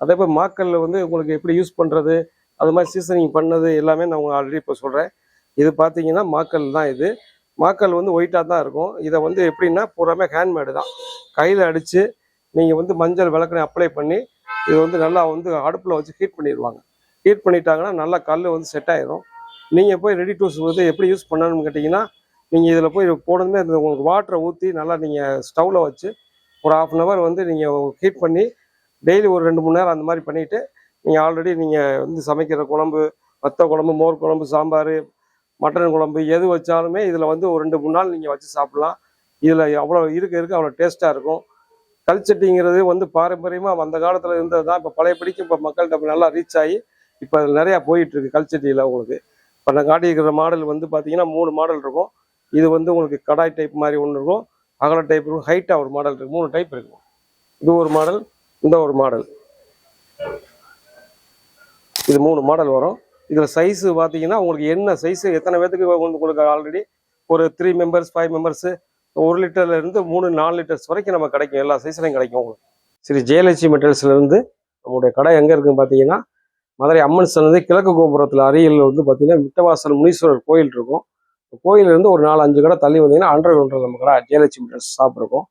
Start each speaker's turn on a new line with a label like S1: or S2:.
S1: அதே போல் மாக்கல்ல வந்து உங்களுக்கு எப்படி யூஸ் பண்ணுறது, அது மாதிரி சீசனிங் பண்ணது எல்லாமே நான் உங்களுக்கு ஆல்ரெடி இப்போ சொல்கிறேன். இது பார்த்தீங்கன்னா மாக்கல் தான். இது மாக்கல் வந்து ஒயிட்டாக தான் இருக்கும். இதை வந்து எப்படின்னா பூராமே ஹேண்ட்மேடு தான். கையில் அடித்து நீங்கள் வந்து மஞ்சள் விளக்குனை அப்ளை பண்ணி இது வந்து நல்லா வந்து அடுப்பில் வச்சு ஹீட் பண்ணிடுவாங்க. ஹீட் பண்ணிட்டாங்கன்னா நல்லா கல் வந்து செட் ஆயிடும். நீங்கள் போய் ரெடி டூஸ் வந்து எப்படி யூஸ் பண்ணணும்னு கேட்டிங்கன்னா, நீங்கள் இதில் போய் போனதுமே இந்த உங்களுக்கு வாட்டரை ஊற்றி நல்லா நீங்கள் ஸ்டவ்வில் வச்சு ஒரு 1/2 hour வந்து நீங்கள் ஹீட் பண்ணி டெய்லி ஒரு 2 3 நேரம் அந்த மாதிரி பண்ணிவிட்டு நீங்கள் ஆல்ரெடி நீங்கள் வந்து சமைக்கிற குழம்பு, வத்த குழம்பு, மோர் குழம்பு, சாம்பார், மட்டன் குழம்பு எது வச்சாலுமே இதில் வந்து ஒரு 2 3 நாள் நீங்கள் வச்சு சாப்பிட்லாம். இதில் அவ்வளோ இருக்க அவ்வளோ டேஸ்ட்டாக இருக்கும். கல்சட்டிங்கிறது வந்து பாரம்பரியமாக அந்த காலத்தில் இருந்தது தான். இப்போ பழையபடிக்கு இப்போ மக்கள்கிட்ட நல்லா ரீச் ஆகி இப்போ அதில் நிறையா போயிட்டுருக்கு கல்சட்டியில். உங்களுக்கு இப்போ நான் காட்டியிருக்கிற மாடல் வந்து பார்த்தீங்கன்னா 3 மாடல் இருக்கும். இது வந்து உங்களுக்கு கடாய் டைப் மாதிரி ஒன்று இருக்கும், அகல டைப் இருக்கும், ஹைட்டாக ஒரு மாடல் இருக்குது. 3 டைப் இருக்கும். இது ஒரு மாடல், இந்த ஒரு மாடல், இது 3 மாடல் வரும். இதில் சைஸு பார்த்தீங்கன்னா உங்களுக்கு என்ன சைஸு எத்தனை பேத்துக்கு உங்களுக்கு ஆல்ரெடி ஒரு 3 மெம்பர்ஸ் 5 மெம்பர்ஸு 1 லிட்டர்லேருந்து 3 4 லிட்டர்ஸ் வரைக்கும் நம்ம கிடைக்கும். எல்லா சைஸ்லையும் கிடைக்கும் உங்களுக்கு. சரி, ஜெயலட்சுமி மெட்டல்ஸ்லேருந்து நம்மளுடைய கடை எங்கே இருக்குதுன்னு பார்த்தீங்கன்னா, மதுரை அம்மன் சன்னதி கிழக்கு கோபுரத்தில் அருகில் வந்து பார்த்தீங்கன்னா விட்டவாசல் முனீஸ்வரர் கோயில் இருக்கும். கோயிலிருந்து ஒரு 4 5 கடை தள்ளி வந்தீங்கன்னா அண்டர் கிரவுண்டில் நம்ம கடை ஜெயலட்சுமி மெட்டல்ஸ் ஷாப் இருக்கும்.